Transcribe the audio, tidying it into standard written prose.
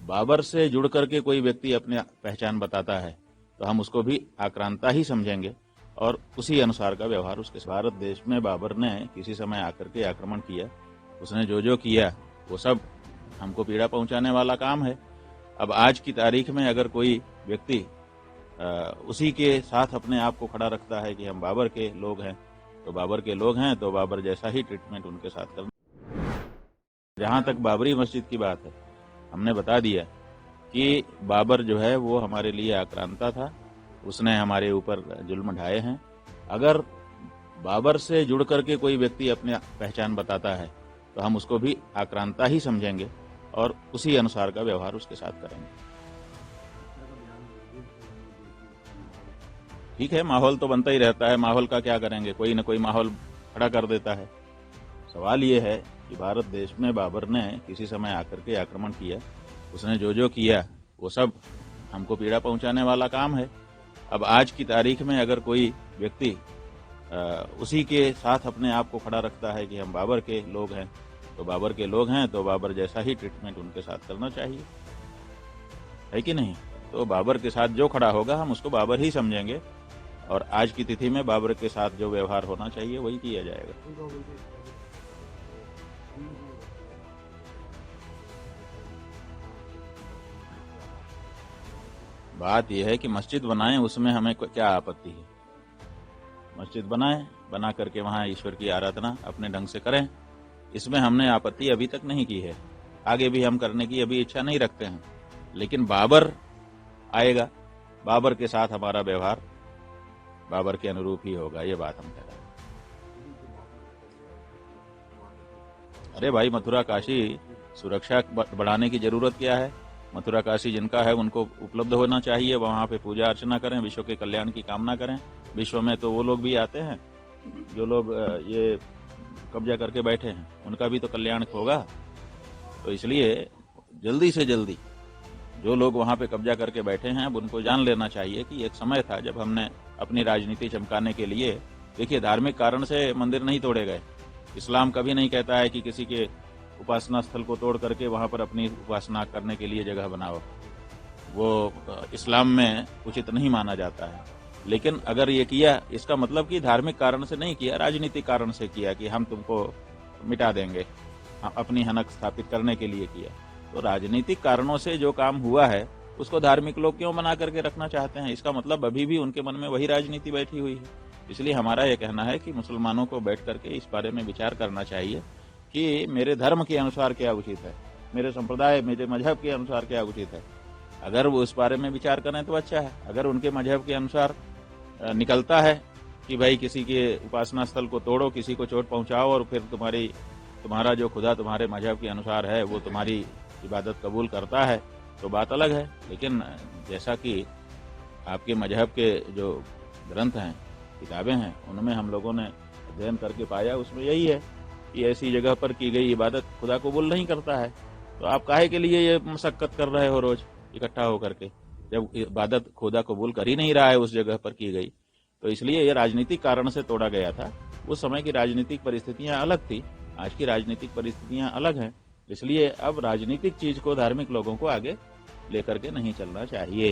बाबर से जुड़ करके कोई व्यक्ति अपनी पहचान बताता है तो हम उसको भी आक्रांता ही समझेंगे और उसी अनुसार का व्यवहार उसके साथ। भारत देश में बाबर ने किसी समय आकर के आक्रमण किया, उसने जो जो किया वो सब हमको पीड़ा पहुंचाने वाला काम है। अब आज की तारीख में अगर कोई व्यक्ति उसी के साथ अपने आप को खड़ा रखता है कि हम बाबर के लोग हैं, तो बाबर के लोग हैं तो बाबर जैसा ही ट्रीटमेंट उनके साथ करना। जहां तक बाबरी मस्जिद की बात है, हमने बता दिया कि बाबर जो है वो हमारे लिए आक्रांता था, उसने हमारे ऊपर जुल्म ढाए हैं। अगर बाबर से जुड़ करके कोई व्यक्ति अपनी पहचान बताता है तो हम उसको भी आक्रांता ही समझेंगे और उसी अनुसार का व्यवहार उसके साथ करेंगे। ठीक है, माहौल तो बनता ही रहता है, माहौल का क्या करेंगे, कोई न कोई माहौल खड़ा कर देता है। सवाल ये है कि भारत देश में बाबर ने किसी समय आकर के आक्रमण किया, उसने जो जो किया वो सब हमको पीड़ा पहुंचाने वाला काम है। अब आज की तारीख में अगर कोई व्यक्ति उसी के साथ अपने आप को खड़ा रखता है कि हम बाबर के लोग हैं, तो बाबर के लोग हैं तो बाबर जैसा ही ट्रीटमेंट उनके साथ करना चाहिए, है कि नहीं? तो बाबर के साथ जो खड़ा होगा हम उसको बाबर ही समझेंगे और आज की तिथि में बाबर के साथ जो व्यवहार होना चाहिए वही किया जाएगा। बात यह है कि मस्जिद बनाएं, उसमें हमें क्या आपत्ति है? मस्जिद बनाएं, बना करके वहां ईश्वर की आराधना अपने ढंग से करें, इसमें हमने आपत्ति अभी तक नहीं की है, आगे भी हम करने की अभी इच्छा नहीं रखते हैं। लेकिन बाबर आएगा, बाबर के साथ हमारा व्यवहार बाबर के अनुरूप ही होगा, ये बात हम कह रहे हैं। अरे भाई, मथुरा काशी सुरक्षा बढ़ाने की जरूरत क्या है? मथुरा काशी जिनका है उनको उपलब्ध होना चाहिए, वहां पे पूजा अर्चना करें, विश्व के कल्याण की कामना करें। विश्व में तो वो लोग भी आते हैं जो लोग ये कब्जा करके बैठे हैं, उनका भी तो कल्याण होगा। तो इसलिए जल्दी से जल्दी जो लोग वहां पे कब्जा करके बैठे हैं अब उनको जान लेना चाहिए कि एक समय था जब हमने अपनी राजनीति चमकाने के लिए, देखिए धार्मिक कारण से मंदिर नहीं तोड़े गए। इस्लाम कभी नहीं कहता है कि किसी के उपासना स्थल को तोड़ करके वहां पर अपनी उपासना करने के लिए जगह बनाओ, वो इस्लाम में उचित नहीं माना जाता है। लेकिन अगर ये किया, इसका मतलब कि धार्मिक कारण से नहीं किया, राजनीतिक कारण से किया कि हम तुमको मिटा देंगे, हम अपनी हनक स्थापित करने के लिए किया। तो राजनीतिक कारणों से जो काम हुआ है उसको धार्मिक लोग क्यों बना करके रखना चाहते हैं? इसका मतलब अभी भी उनके मन में वही राजनीति बैठी हुई है। इसलिए हमारा यह कहना है कि मुसलमानों को बैठ करके इस बारे में विचार करना चाहिए कि मेरे धर्म के अनुसार क्या उचित है, मेरे संप्रदाय, मेरे मजहब के अनुसार क्या उचित है। अगर वो इस बारे में विचार करें तो अच्छा है। अगर उनके मजहब के अनुसार निकलता है कि भाई किसी के उपासना स्थल को तोड़ो, किसी को चोट पहुंचाओ और फिर तुम्हारा जो खुदा तुम्हारे मजहब के अनुसार है वो तुम्हारी इबादत कबूल करता है, तो बात अलग है। लेकिन जैसा कि आपके मजहब के जो ग्रंथ हैं, किताबें हैं, उनमें हम लोगों ने अध्ययन करके पाया, उसमें यही है कि ऐसी जगह पर की गई इबादत खुदा कबूल नहीं करता है। तो आप काहे के लिए ये मशक्कत कर रहे हो रोज इकट्ठा होकर के, जब इबादत खुदा कबूल कर ही नहीं रहा है उस जगह पर की गई? तो इसलिए ये राजनीतिक कारण से तोड़ा गया था। उस समय की राजनीतिक परिस्थितियां अलग थी, आज की राजनीतिक परिस्थितियां अलग हैं। इसलिए अब राजनीतिक चीज को धार्मिक लोगों को आगे लेकर के नहीं चलना चाहिए।